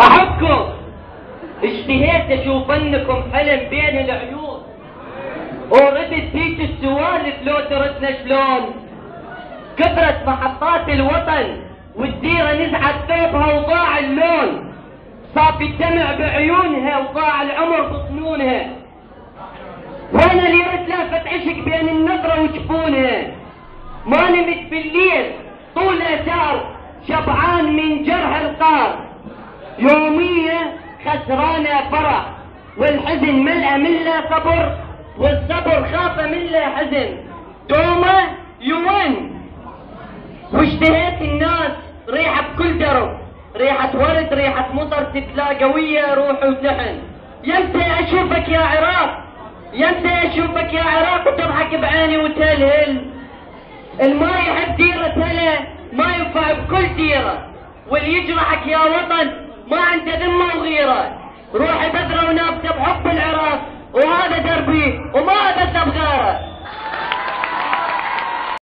احبكم، اشتهيت اشوف انكم حلم بين العيون، وردت فيك السوالف لو تردنا شلون. كثرت محطات الوطن والديرة نزعت ثوبها وضاع اللون، صاب الدمع بعيونها وضاع العمر بصنونها، وانا اللي رتلافت عشق بين النظرة وجفونها. ما نمت بالليل طول اثار شبعان من جرح القار، يومية خسرانة فرح والحزن ملأ منه صبر، والصبر خاف منه حزن، دومه يون. واشتهيت الناس ريحة بكل درب، ريحة ورد ريحة مطر تتلاقى ويا روح وتحن. يمتى اشوفك يا عراق، يمتى اشوفك يا عراق وتضحك بعيني وتهلهل. الما يحب ديرة هلا ما ينفع بكل ديرة، واللي يجرحك يا وطن ما عنده ذمة وغيرة. روحي بذرة ونابتة بحب العراق، وهذا دربي وما